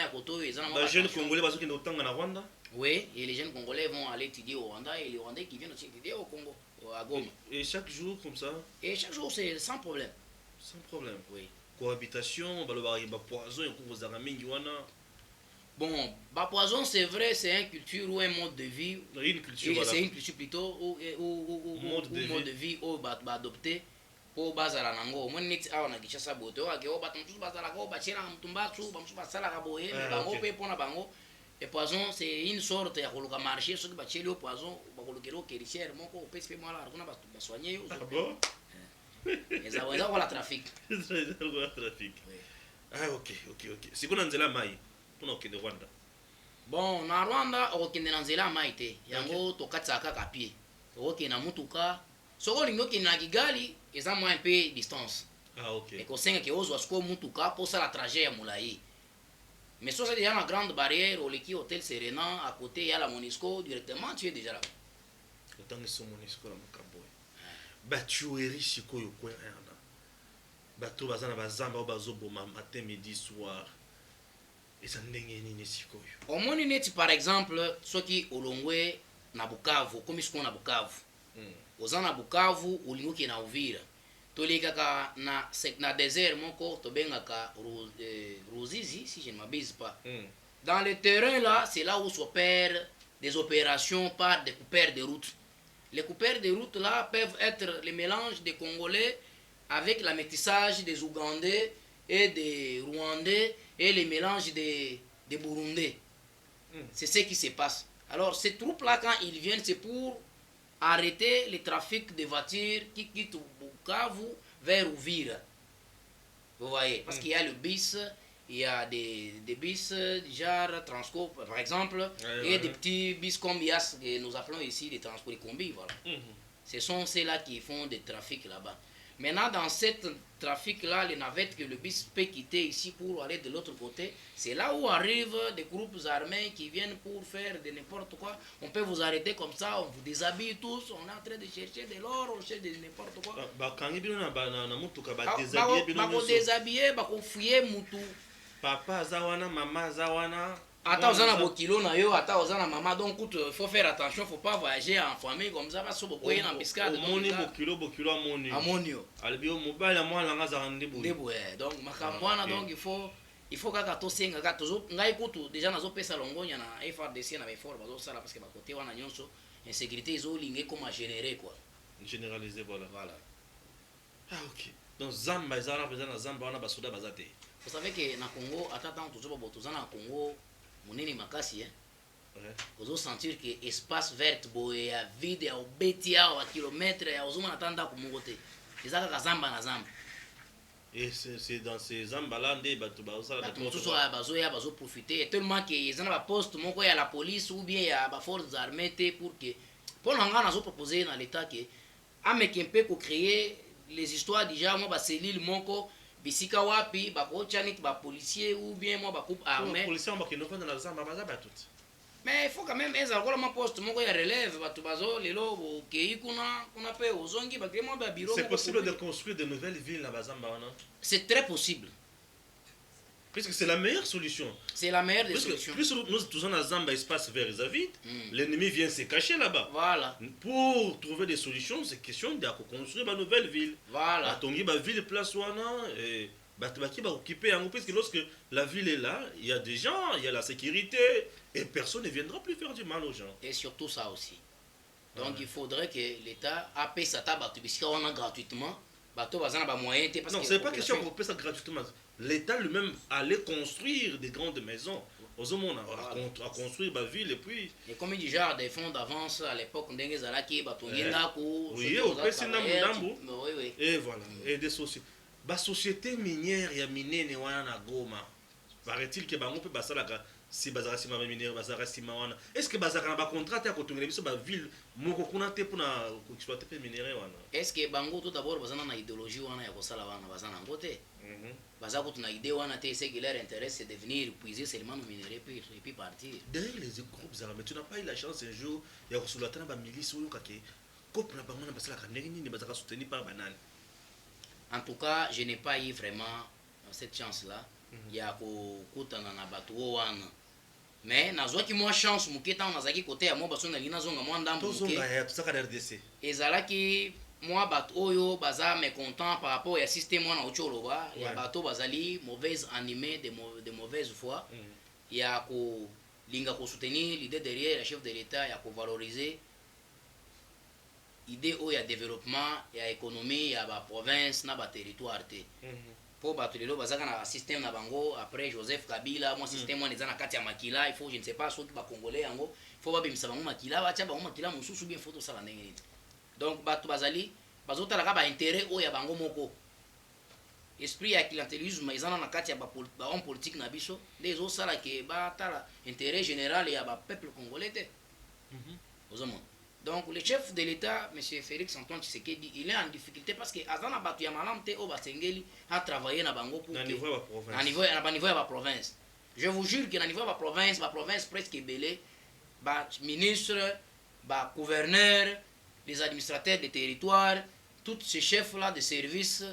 ils ont les jeunes Congolais, parce qu'ils sont en Rwanda. Oui, et les jeunes Congolais vont aller étudier au Rwanda et les Rwandais qui viennent aussi étudier au Congo. À Goma. Et chaque jour comme ça? Et chaque jour c'est sans problème. Sans problème. Oui. Cohabitation, poison, vous avez bon, poison c'est vrai, c'est une culture ou un mode de vie. Une culture. Voilà. C'est une culture plutôt ou mode de vie ou adopté pour bazala nango. Moi neti awa na Kinshasa bote o ake o batumtu bazala ko bachena mtumbatsu bamsu basala ka boye bango pe pona bango. Et poison c'est une sorte ya koluka marché ceux qui bacheli au poison bakolokero kerichère moko opesi moi là kuna basoigner yo. Ah bon? Eza wala trafic. Eza wala trafic. Ah ok. C'est quoi nzela mai? Pour okende Rwanda. Bon, na Rwanda okende na nzela mai te. Yango tokatsaka ka pied. Okende na mutuka. Soko lingo kende na Kigali eza moins un peu distance. Ah ok. Et ko senga ke ozwa siko mutuka pour ça la trajet ya mulai. Mais ça, c'est déjà la grande barrière, au Leki Hôtel Serena, à côté, il y a la Monisco, directement, tu es déjà là. Autant que ce Monisco, là, mon caboy. Bah, tu es riche, quoi, quoi, rien. Bah, tu vas en bazamba, bazobo, matin, midi, soir. Et ça n'est ni si quoi. Au Monineti, par exemple, ceux qui au Longwe, na Bukavu, comme ils sont na Bukavu. Aux en Bukavu, au Lingo qui est na Uvira. Tolikaka na désert moko tobengaka Ruzizi si je ne m'abuse pas. Dans le terrain là, c'est là où s'opèrent des opérations par des coupeurs de route. Les coupeurs de route là peuvent être le mélange des Congolais avec la métissage des Ougandais et des Rwandais et le mélange des Burundais. C'est ce qui se passe. Alors ces troupes là quand ils viennent c'est pour arrêter le trafic de voitures qui quittent Bukavu vers Uvira. Vous voyez, parce qu'il y a le bus, il y a des bus du genre Transco par exemple, et des petits bus comme IAS que nous appelons ici des transports de combi. Voilà. Ce sont ceux-là qui font des trafics là-bas. Maintenant, dans cette trafic-là, les navettes que le bus peut quitter ici pour aller de l'autre côté, c'est là où arrivent des groupes armés qui viennent pour faire de n'importe quoi. On peut vous arrêter comme ça, on vous déshabille tous, on est en train de chercher de l'or, on cherche de n'importe quoi. Déshabiller, fouiller mutu. Papa zawana, maman zawana. Attends, on a beaucoup kilo na yo, attends, on a maman, donc il faut faire attention, faut pas voyager en famille comme ça, parce que beaucoup y en piscade. Moni beaucoup amoni. Amonio. Albio mobile à moi langa za rendez-vous. Donc makamwana donc il faut kaka to senga ka tozo ngai kutu déjà nazo pesa longonya na FRDC na effort bazo sala parce que ba côté wana nyonso insécurité zo lingue comme à générer quoi. Généraliser voilà. Ah ok. Donc Zamba ezala bezana Zamba wana basoda bazate. Vous savez que na Congo attends tozo ba botozana na Congo munini makasi hein. ozo sentir que espace vert boye ya vide ya obeti ya wa kilomètre ya ozomona ata ndako moko te eza kaka zamba na zamba. Et c'est dans ces zamba-là, bato mosusu bazoya bazoprofite tellement que eza na baposte moko ya la police ou bien ya baforces armées te pour que mpo na ngai nazopropose na l'état ke ameke mpe kocréer les histoires déjà mwa baselile moko bisika wapi bakotya neti bapolicier ou bien mwa bagroupe armé mais il faut quand même ezala kola mwa poste moko ya relève bato bazo lelo bokei kuna mpe ozongi bakrie mwa babiro. C'est possible de construire de nouvelles villes na bazamba wana? C'est très possible. Puisque c'est la meilleure solution. C'est la meilleure des solutions. Plus nous tous en Zamba espace vert et vide, l'ennemi vient se cacher là-bas. Voilà. Pour trouver des solutions, c'est question de construire une nouvelle ville. Voilà. Tongi ba ville place wana et bataki ba occuper en parce que lorsque la ville est là, il y a des gens, il y a la sécurité et personne ne viendra plus faire du mal aux gens. Et surtout ça aussi. Donc il faudrait que l'État paye sa tabac gratuitement. Non, c'est pas question qu'on paye ça gratuitement. L'État lui-même allait construire des grandes maisons. Aux hommes, on a construit ma ville et puis. Et comme il dit, genre des fonds d'avance à l'époque, on oui, et voilà. Et des sociétés. La société minière, il y a miné na Goma. Paraît-il que bango peut passer la si bazara sima minière, bazara sima wana. Est-ce que bazara ba contrat à kotonga biso ba ville moko kuna te pour na exploiter pe minerai wana? Est-ce que bango tout d'abord bazana na idéologie wana ya kosala wana bazana ngote? Bazako tuna idée wana te c'est que leur intérêt c'est de venir puiser seulement nos minerais et puis partir. Derrière les groupes armés, tu n'as pas eu la chance un jour ya kosulata na ba milice oyo kake kopna bango na basala ka ndenge nini bazaka soutenir par banane. En tout cas, je n'ai pas eu vraiment cette chance-là. Il y a kokutana na bato wana. Mais nazwaki mwa chance muke ntango nazalaki kote ya mwa baso nalingi nazonga mwa ndambo muke ezalaki mwa bato oyo baza mécontent par rapport ya système wana oti oloba ya bato bazali mauvaise animée de mauvaise foi ya kolinga kosoutenir l'idée derrière la chef de l'État ya kovaloriser idée oyo ya développement ya économie ya baprovince na baterritoire te po bato lelo bazaka na système na bango après Joseph Kabila mon système wana eza na kati ya makila il faut je ne sais pas soki bakongolais yango il faut babimisa bango makila batya bango makila mosusu bien faut tosala ndenge nini donc bato bazali bazotalaka baintérêt oyo ya bango moko esprit ya clientélisme ezana na kati ya bahomme politique na biso nde ezosala ke batala intérêt général ya bapeuple congolais te ozomona. Donc le chef de l'État, M. Félix Antoine Tshisekedi, il est en difficulté parce que Azana Batu Yamalam te Obasengeli a travaillé na bango pour à niveau de la province. Je vous jure que na niveau de la province presque belé, ministre, gouverneur, les administrateurs des territoires, tous ces chefs là de service,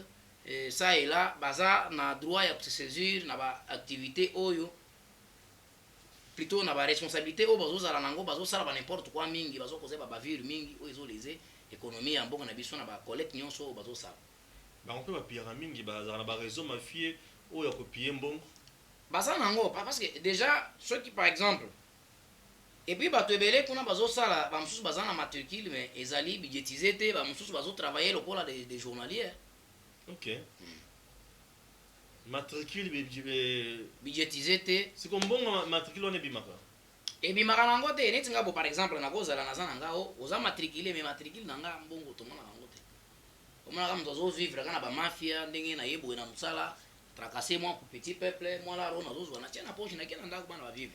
ça et là, baza na droit à se saisir na ba activité oyo. Plutôt na ba responsabilité o bazozala nango bazosala ba n'importe quoi mingi bazokoze ba bavire mingi o ezoleze économie ya mboka na biso na ba collecte nyonso o bazosala bango pe ba pira mingi bazala na ba réseau mafieux o ya kopier mbongo baza nango parce que déjà ceux qui par exemple et puis bato ebele kuna bazosala ba mususu baza na matricule mais ezali budgétisé te ba mususu bazotravailler lokola des journaliers. OK. Matricule budgétisé te c'est comme bon matricule on ebimaka ebimaka nango te neti nga bo par exemple nakozala naza na nga oza matricule mais matricule na nga mbongo tomona nango te omona kama tozo vivre kana ba mafia ndenge na yebo na musala tracasser moi pour petit peuple moi la rona zozo na tia na poche na kena ndako bana ba vivre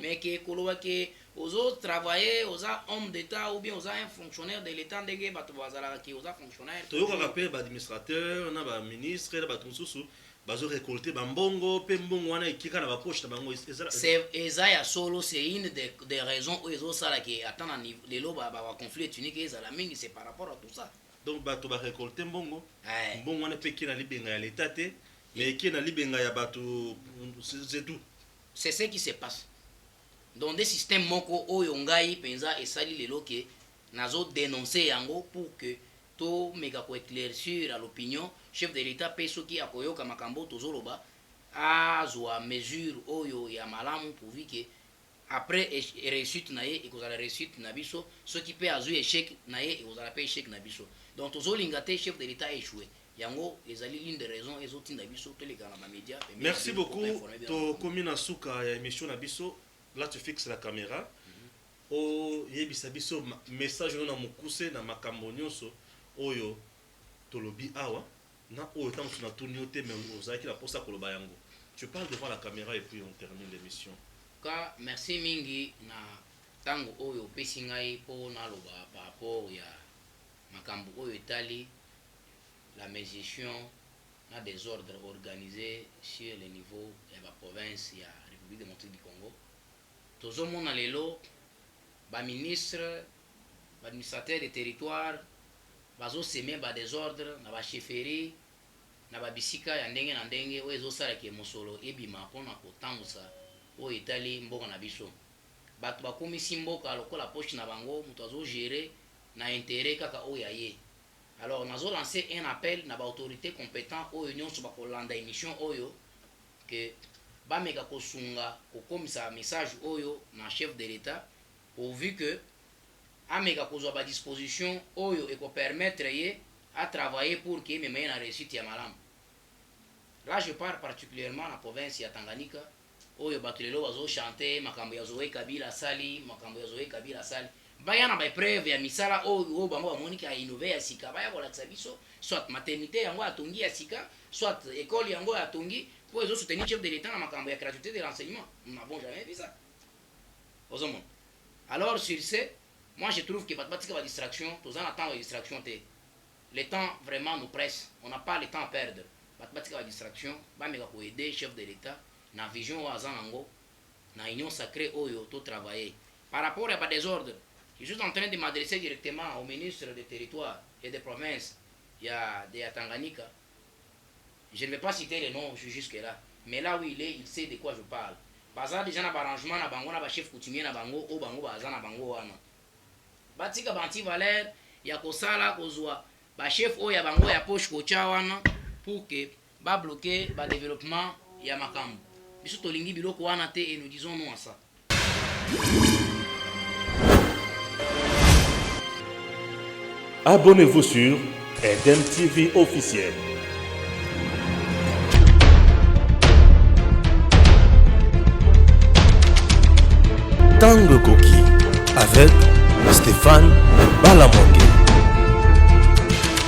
mais que koloba ke ozo travailler oza homme d'état ou bien oza un fonctionnaire de l'état ndenge bato bazala ke oza fonctionnaire toyoka ka pe ba administrateur na ba ministre na ba tunsusu bazo récolter bambongo pe mbongo wana ikika na ba poche na bango c'est ya solo c'est une des raisons où ezo sala ke atana lelo ba conflit unique ezala mingi c'est par rapport à tout ça. Donc bato ba récolter mbongo mbongo wana pe kina libenga ya l'état te mais kina libenga ya bato c'est tout. C'est ce qui se passe dans des systèmes moko oyo ngai penza esali lelo ke nazo dénoncer yango pour que to mega ko éclaircir à l'opinion chef de l'État peso qui a koyoka makambo tozoloba azwa mesure oyo ya malamu pourvu que après réussite na ye ekozala réussite na biso ce qui peut azwa échec na ye ekozala pe échec na biso donc tozolinga te chef de l'État échoué yango ezali l'une des raisons ezotinda biso toleka na ba médias. Merci beaucoup to komina suka ya émission na biso là tu fixes la caméra oyebisa biso message oyo na mokuse na makambo nyonso oyo tolobi awa na oyo ntango mosusu natuni yo te mais ozalaki na mposa koloba yango. Tu parles devant la caméra et puis on termine l'émission. Ka merci mingi na tango oyo opesi ngai mpo naloba par rapport ya makambo oyo etali la mégestion na désordre organisé sur le niveau ya baprovince ya République démocratique du Congo. Tozomona lelo baministre baadministrateur de territoire bazoseme badésordre na bachefferie na babisika ya ndenge na ndenge oyo ezosalaka mosolo ebima mpona kotambusa oyo etali mboka na biso. Bato bakomisi mboka lokola poche na bango moto azogere na intérêt kaka oyo ya ye. Alors nazo lancer un appel na baautorité compétent oyo nyonso bakolanda émission oyo que bameka kosunga kokomisa message oyo na chef de l'État pourvu que ameka kozwa ba disposition oyo ekopermettre ye à travailler pour que même na réussite ya malamu. Là je parle particulièrement na province ya Tanganyika oyo bato lelo bazo chanter makambo ya Zoé Kabila sali makambo ya Zoé Kabila sali baya na ba preuve ya misala oyo bango bamoni ka innover ya sika baya kolakisa biso soit maternité yango atongi ya sika soit école yango atongi pour les soutenir chef de l'État na makambo ya gratuité de l'enseignement. Nous n'avons jamais vu ça. Osomon. Alors sur ce, moi je trouve que batika ba distraction, tous en attend la distraction té. Le temps vraiment nous presse. On n'a pas le temps à perdre. Batika ba distraction, ba meka ko aider chef de l'État na vision wa zanango na union sacrée oyo to travailler. Par rapport à pas désordre, je suis en train de m'adresser directement au ministre des territoires et des provinces de Tanganyika. Je ne vais pas citer les noms jusque-là, mais là où il est, il sait de quoi je parle. Baza déjà na arrangement na bango na ba chef coutumier na bango o bango baza na bango wana. Batika banti valeur ya kosala kozwa ba chef o ya bango ya poche kocha wana pour que ba bloquer ba développement ya makambo. Biso tolingi biloko wana te et nous disons non à ça. Abonnez-vous sur Eden TV officiel. Tango Koki avec Stéphane Balamongue.